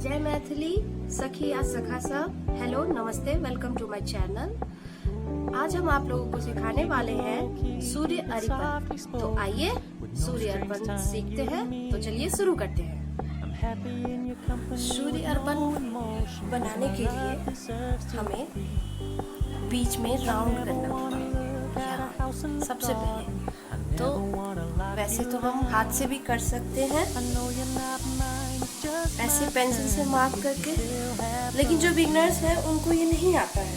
जय मैथिली सखी या सखा सब, हेलो नमस्ते, वेलकम टू माय चैनल। आज हम आप लोगों को सिखाने वाले हैं सूर्य अर्पण। तो आइए सूर्य अर्पण सीखते हैं। तो चलिए शुरू करते हैं। सूर्य अर्पण बनाने के लिए हमें बीच में राउंड करना होगा। सबसे पहले तो वैसे तो हम हाथ से भी कर सकते हैं, ऐसे पेंसिल से मार्क करके, लेकिन जो बिगनर्स हैं उनको ये नहीं आता है,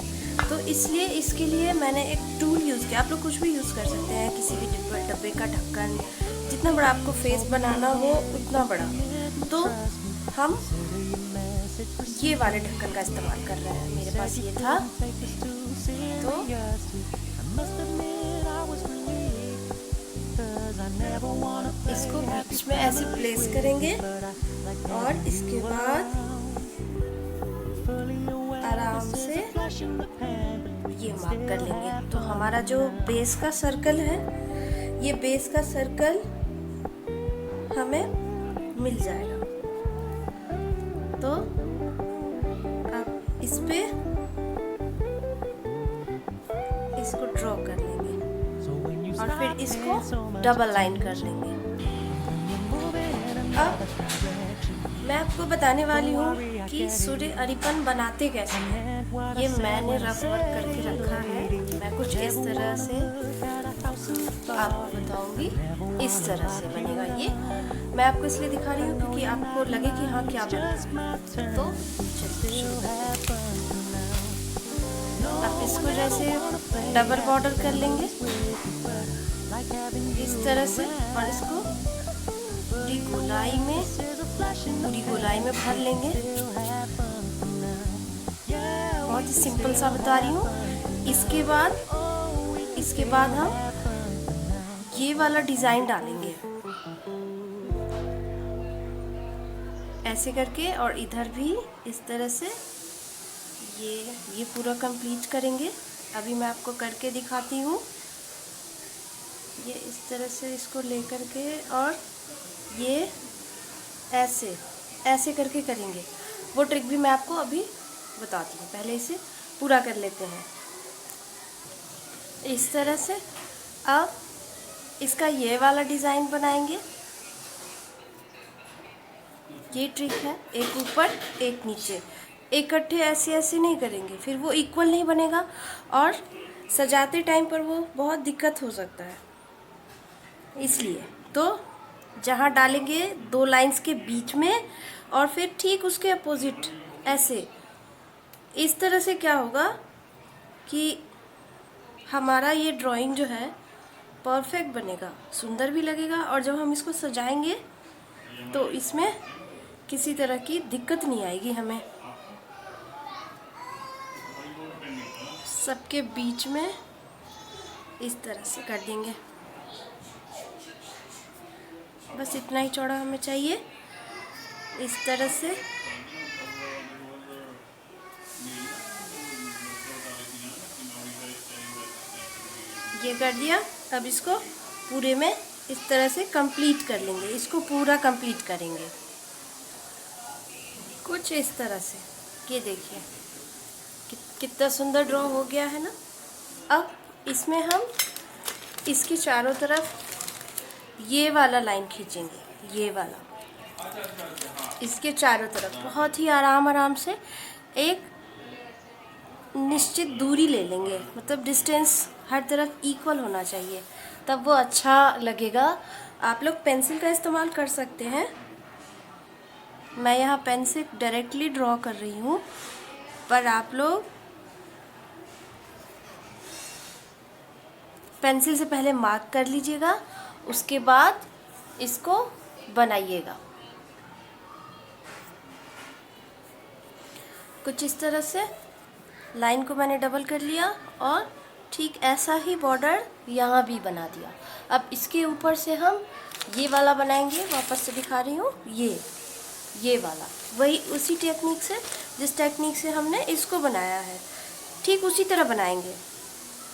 तो इसलिए इसके लिए मैंने एक टूल यूज़ किया। आप लोग कुछ भी यूज़ कर सकते हैं, किसी भी डब्बे का ढक्कन, जितना बड़ा आपको फेस बनाना हो उतना बड़ा। तो हम ये वाले ढक्कन का इस्तेमाल कर रहे हैं, मेरे पास ये था। तो इसको बीच में ऐसे प्लेस करेंगे और इसके बाद आराम से ये मार्क कर लेंगे। तो हमारा जो बेस का सर्कल है, ये बेस का सर्कल हमें मिल जाएगा। तो अब इस पे इसको ड्रॉ कर लेंगे और फिर इसको डबल लाइन कर लेंगे। अब मैं आपको बताने वाली हूँ कि सूर्य अर्पण बनाते कैसे हैं। ये मैंने रफ वर्क करके रखा है। मैं कुछ इस तरह से आपको बताऊंगी, इस तरह से बनेगा ये। मैं आपको इसलिए दिखा रही हूँ क्योंकि आपको लगे कि हाँ क्या बना। तो चलिए शुरू करते हैं। अब इसको जैसे डबल बॉर्डर कर लेंगे इस तरह से, और इसको पूरी गोलाई में भर लेंगे। बहुत ही सिंपल सा बता रही हूँ। इसके बाद हम ये वाला डिजाइन डालेंगे ऐसे करके, और इधर भी इस तरह से ये पूरा कंप्लीट करेंगे। अभी मैं आपको करके दिखाती हूँ। ये इस तरह से इसको लेकर के, और ये ऐसे करके करेंगे। वो ट्रिक भी मैं आपको अभी बताती हूँ। पहले इसे पूरा कर लेते हैं इस तरह से। अब इसका ये वाला डिज़ाइन बनाएंगे। ये ट्रिक है, एक ऊपर एक नीचे, इकट्ठे ऐसे नहीं करेंगे, फिर वो इक्वल नहीं बनेगा और सजाते टाइम पर वो बहुत दिक्कत हो सकता है। इसलिए तो जहाँ डालेंगे दो लाइंस के बीच में, और फिर ठीक उसके अपोजिट ऐसे, इस तरह से क्या होगा कि हमारा ये ड्राइंग जो है परफेक्ट बनेगा, सुंदर भी लगेगा, और जब हम इसको सजाएंगे तो इसमें किसी तरह की दिक्कत नहीं आएगी हमें। सबके बीच में इस तरह से कर देंगे। बस इतना ही चौड़ा हमें चाहिए, इस तरह से। ये कर दिया। अब इसको पूरे में इस तरह से कंप्लीट कर लेंगे। इसको पूरा कंप्लीट करेंगे कुछ इस तरह से। ये देखिए कितना सुंदर ड्रॉ हो गया है ना। अब इसमें हम इसके चारों तरफ ये वाला लाइन खींचेंगे, ये वाला, इसके चारों तरफ बहुत ही आराम से एक निश्चित दूरी ले लेंगे। मतलब डिस्टेंस हर तरफ इक्वल होना चाहिए, तब वो अच्छा लगेगा। आप लोग पेंसिल का इस्तेमाल कर सकते हैं। मैं यहाँ पेन से डायरेक्टली ड्रॉ कर रही हूँ, पर आप लोग पेंसिल से पहले मार्क कर लीजिएगा, उसके बाद इसको बनाइएगा कुछ इस तरह से। लाइन को मैंने डबल कर लिया और ठीक ऐसा ही बॉर्डर यहाँ भी बना दिया। अब इसके ऊपर से हम ये वाला बनाएंगे। वापस से दिखा रही हूँ, ये वाला, वही उसी टेक्निक से, जिस टेक्निक से हमने इसको बनाया है, ठीक उसी तरह बनाएंगे।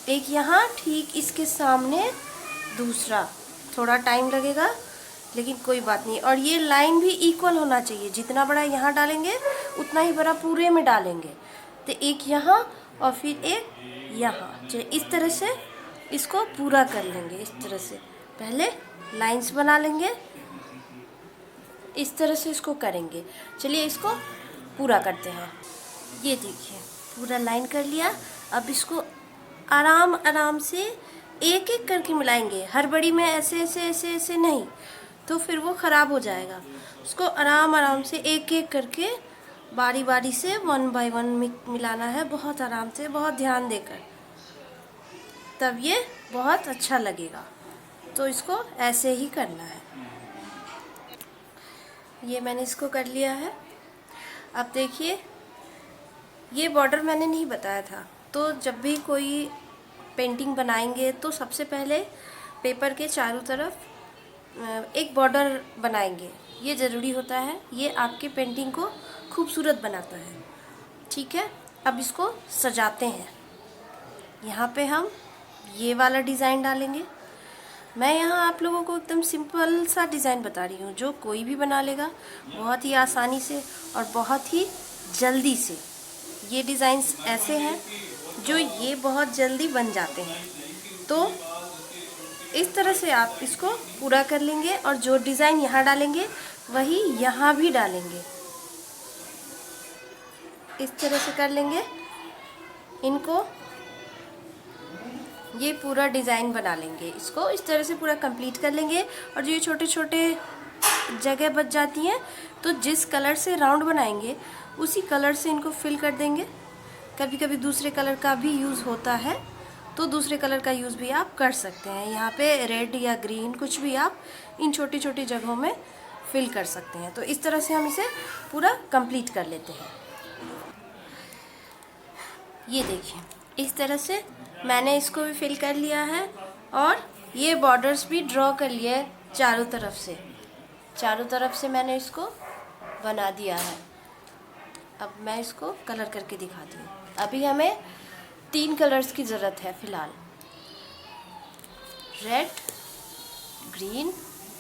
एक यहाँ, ठीक इसके सामने दूसरा। थोड़ा टाइम लगेगा लेकिन कोई बात नहीं। और ये लाइन भी इक्वल होना चाहिए, जितना बड़ा यहाँ डालेंगे उतना ही बड़ा पूरे में डालेंगे। तो एक यहाँ और फिर एक यहाँ, चलिए इस तरह से इसको पूरा कर लेंगे। इस तरह से पहले लाइंस बना लेंगे, इस तरह से इसको करेंगे। चलिए इसको पूरा करते हैं। ये देखिए पूरा लाइन कर लिया। अब इसको आराम आराम से एक एक करके मिलाएंगे, हड़बड़ी में ऐसे ऐसे ऐसे ऐसे नहीं, तो फिर वो ख़राब हो जाएगा। उसको आराम आराम से एक एक करके बारी बारी से 1 बाय 1 मिलाना है, बहुत आराम से, बहुत ध्यान देकर, तब ये बहुत अच्छा लगेगा। तो इसको ऐसे ही करना है। ये मैंने इसको कर लिया है। अब देखिए ये बॉर्डर मैंने नहीं बताया था, तो जब भी कोई पेंटिंग बनाएंगे तो सबसे पहले पेपर के चारों तरफ एक बॉर्डर बनाएंगे। ये ज़रूरी होता है, ये आपके पेंटिंग को खूबसूरत बनाता है। ठीक है, अब इसको सजाते हैं। यहाँ पे हम ये वाला डिज़ाइन डालेंगे। मैं यहाँ आप लोगों को एकदम सिंपल सा डिज़ाइन बता रही हूँ, जो कोई भी बना लेगा बहुत ही आसानी से और बहुत ही जल्दी से। ये डिज़ाइंस ऐसे हैं जो ये बहुत जल्दी बन जाते हैं। तो इस तरह से आप इसको पूरा कर लेंगे और जो डिज़ाइन यहाँ डालेंगे वही यहाँ भी डालेंगे। इस तरह से कर लेंगे इनको, ये पूरा डिज़ाइन बना लेंगे। इसको इस तरह से पूरा कंप्लीट कर लेंगे। और जो ये छोटे छोटे जगह बच जाती हैं, तो जिस कलर से राउंड बनाएंगे उसी कलर से इनको फिल कर देंगे। कभी कभी दूसरे कलर का भी यूज़ होता है, तो दूसरे कलर का यूज़ भी आप कर सकते हैं। यहाँ पे रेड या ग्रीन कुछ भी आप इन छोटी छोटी जगहों में फिल कर सकते हैं। तो इस तरह से हम इसे पूरा कंप्लीट कर लेते हैं। ये देखिए इस तरह से मैंने इसको भी फिल कर लिया है और ये बॉर्डर्स भी ड्रॉ कर लिए है चारों तरफ से। चारों तरफ से मैंने इसको बना दिया है। अब मैं इसको कलर करके दिखाती हूँ। अभी हमें 3 कलर्स की ज़रूरत है फ़िलहाल, रेड, ग्रीन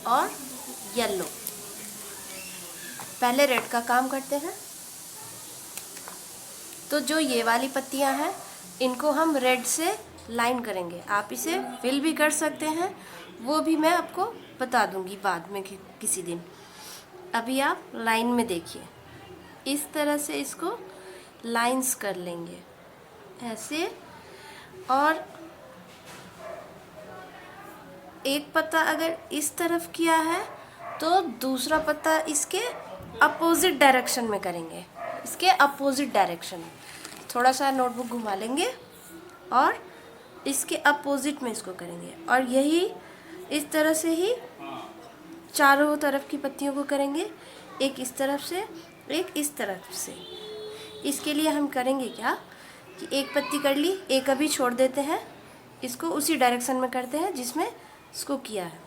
और येलो। पहले रेड का काम करते हैं। तो जो ये वाली पत्तियां हैं इनको हम रेड से लाइन करेंगे। आप इसे फिल भी कर सकते हैं, वो भी मैं आपको बता दूंगी बाद में किसी दिन। अभी आप लाइन में देखिए, इस तरह से इसको लाइंस कर लेंगे ऐसे। और एक पत्ता अगर इस तरफ किया है तो दूसरा पत्ता इसके अपोजिट डायरेक्शन में करेंगे, इसके अपोजिट डायरेक्शन में। थोड़ा सा नोटबुक घुमा लेंगे और इसके अपोजिट में इसको करेंगे। और यही इस तरह से ही चारों तरफ की पत्तियों को करेंगे, एक इस तरफ से एक इस तरफ से। इसके लिए हम करेंगे क्या कि एक पत्ती कर ली, एक अभी छोड़ देते हैं, इसको उसी डायरेक्शन में करते हैं जिसमें इसको किया है।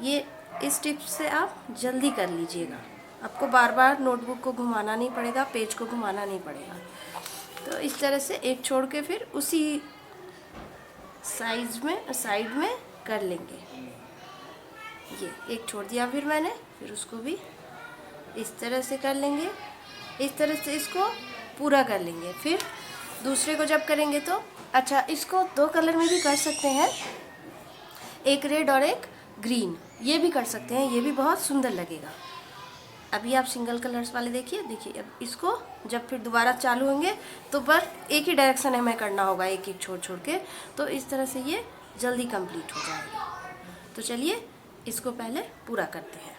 ये इस टिप से आप जल्दी कर लीजिएगा, आपको बार बार नोटबुक को घुमाना नहीं पड़ेगा, पेज को घुमाना नहीं पड़ेगा। तो इस तरह से एक छोड़ के फिर उसी साइड में कर लेंगे। ये एक छोड़ दिया फिर मैंने, फिर उसको भी इस तरह से कर लेंगे। इस तरह से इसको पूरा कर लेंगे। फिर दूसरे को जब करेंगे तो अच्छा, इसको 2 कलर में भी कर सकते हैं, एक रेड और एक ग्रीन, ये भी कर सकते हैं, ये भी बहुत सुंदर लगेगा। अभी आप सिंगल कलर्स वाले देखिए। अब इसको जब फिर दोबारा चालू होंगे तो पर एक ही डायरेक्शन में हमें करना होगा, एक एक छोड़ छोड़ के। तो इस तरह से ये जल्दी कंप्लीट हो जाएगा। तो चलिए इसको पहले पूरा करते हैं।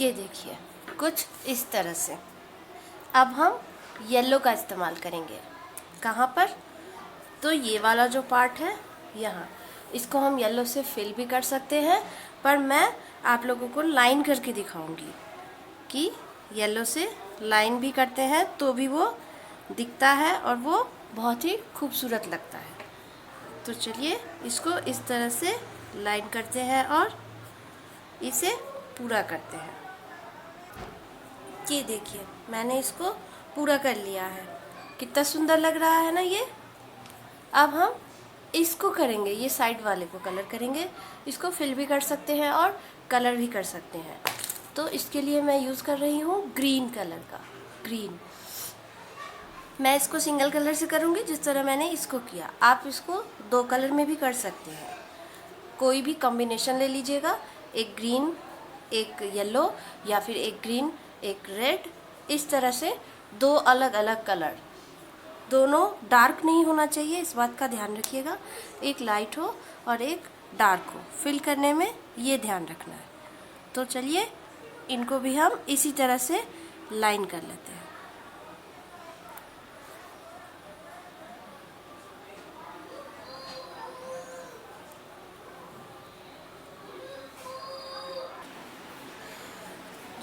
ये देखिए कुछ इस तरह से। अब हम येलो का इस्तेमाल करेंगे। कहाँ पर? तो ये वाला जो पार्ट है यहाँ, इसको हम येलो से फिल भी कर सकते हैं, पर मैं आप लोगों को लाइन करके दिखाऊंगी कि येलो से लाइन भी करते हैं तो भी वो दिखता है और वो बहुत ही खूबसूरत लगता है। तो चलिए इसको इस तरह से लाइन करते हैं और इसे पूरा करते हैं। ये देखिए मैंने इसको पूरा कर लिया है, कितना सुंदर लग रहा है ना ये। अब हम इसको करेंगे, ये साइड वाले को कलर करेंगे। इसको फिल भी कर सकते हैं और कलर भी कर सकते हैं। तो इसके लिए मैं यूज़ कर रही हूँ ग्रीन कलर का। ग्रीन मैं इसको सिंगल कलर से करूँगी जिस तरह मैंने इसको किया। आप इसको 2 कलर में भी कर सकते हैं, कोई भी कॉम्बिनेशन ले लीजिएगा, एक ग्रीन एक येलो, या फिर एक ग्रीन एक रेड, इस तरह से 2 अलग अलग कलर। दोनों डार्क नहीं होना चाहिए, इस बात का ध्यान रखिएगा। एक लाइट हो और एक डार्क हो, फिल करने में ये ध्यान रखना है। तो चलिए इनको भी हम इसी तरह से लाइन कर लेते हैं।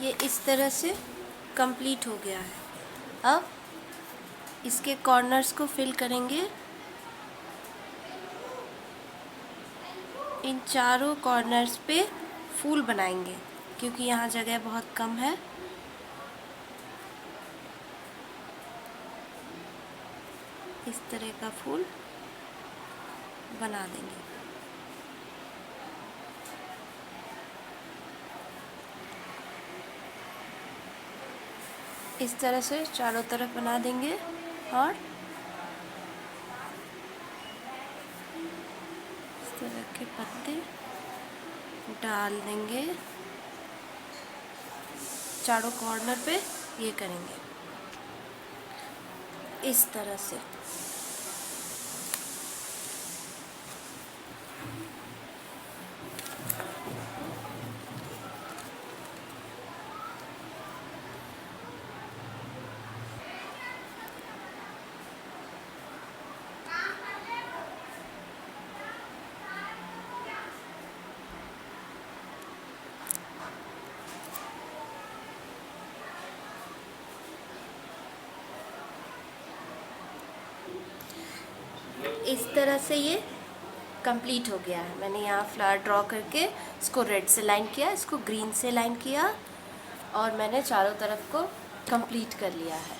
ये इस तरह से कंप्लीट हो गया है। अब इसके कॉर्नर्स को फिल करेंगे। इन चारों कॉर्नर्स पे फूल बनाएंगे क्योंकि यहाँ जगह बहुत कम है। इस तरह का फूल बना देंगे। इस तरह से चारों तरफ बना देंगे और इस तरह के पत्ते डाल देंगे चारों कॉर्नर पे। ये करेंगे इस तरह से। इस तरह से ये कंप्लीट हो गया है। मैंने यहाँ फ्लावर ड्रॉ करके इसको रेड से लाइन किया, इसको ग्रीन से लाइन किया और मैंने चारों तरफ को कंप्लीट कर लिया है।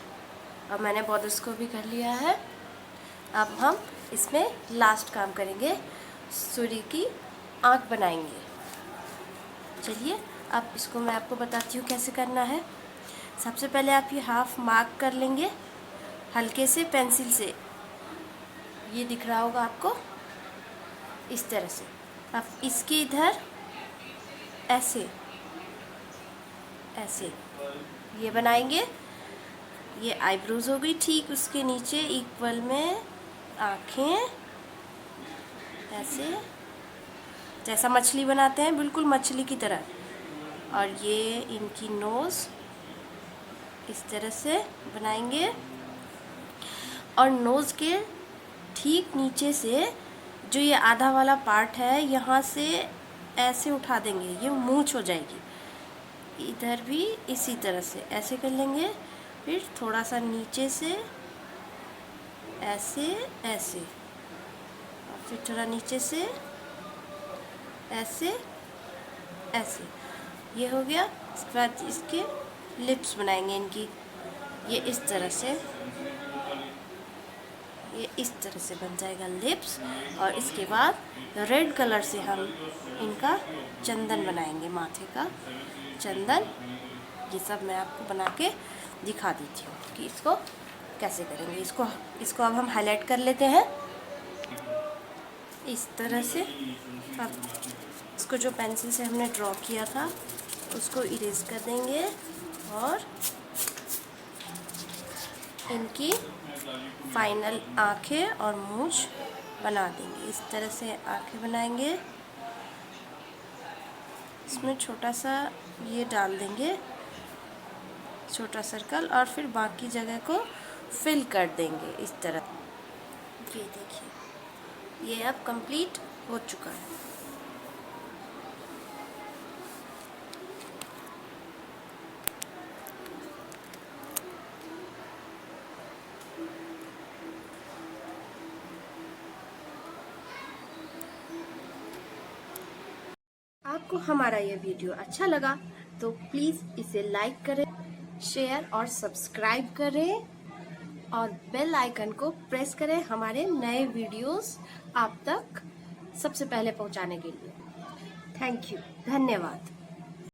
अब मैंने बॉर्डर्स को भी कर लिया है। अब हम इसमें लास्ट काम करेंगे, सूर्य की आँख बनाएंगे। चलिए अब इसको मैं आपको बताती हूँ कैसे करना है। सबसे पहले आप ये हाफ मार्क कर लेंगे हल्के से पेंसिल से। ये दिख रहा होगा आपको, इस तरह से। अब इसके इधर ऐसे ऐसे ये बनाएंगे। ये आईब्रोज हो गई, ठीक उसके नीचे इक्वल में आँखें, ऐसे जैसा मछली बनाते हैं, बिल्कुल मछली की तरह। और ये इनकी नोज़ इस तरह से बनाएंगे और नोज़ के ठीक नीचे से जो ये आधा वाला पार्ट है, यहाँ से ऐसे उठा देंगे, ये मूंछ हो जाएगी। इधर भी इसी तरह से ऐसे कर लेंगे, फिर थोड़ा सा नीचे से ऐसे ऐसे, और फिर थोड़ा नीचे से ऐसे ऐसे। ये हो गया। इसके बाद इसके लिप्स बनाएंगे इनकी, ये इस तरह से, ये इस तरह से बन जाएगा लिप्स। और इसके बाद रेड कलर से हम इनका चंदन बनाएंगे, माथे का चंदन। ये सब मैं आपको बना के दिखा देती हूँ कि इसको कैसे करेंगे। इसको अब हम हाईलाइट कर लेते हैं इस तरह से। अब इसको जो पेंसिल से हमने ड्रॉ किया था उसको इरेज कर देंगे और इनकी फाइनल आँखें और मूंछ बना देंगे। इस तरह से आँखें बनाएंगे। इसमें छोटा सा ये डाल देंगे, छोटा सर्कल, और फिर बाकी जगह को फिल कर देंगे इस तरह। ये देखिए, ये अब कंप्लीट हो चुका है। आपको हमारा ये वीडियो अच्छा लगा तो प्लीज़ इसे लाइक करें, शेयर और सब्सक्राइब करें और बेल आइकन को प्रेस करें हमारे नए वीडियोस आप तक सबसे पहले पहुंचाने के लिए। थैंक यू, धन्यवाद।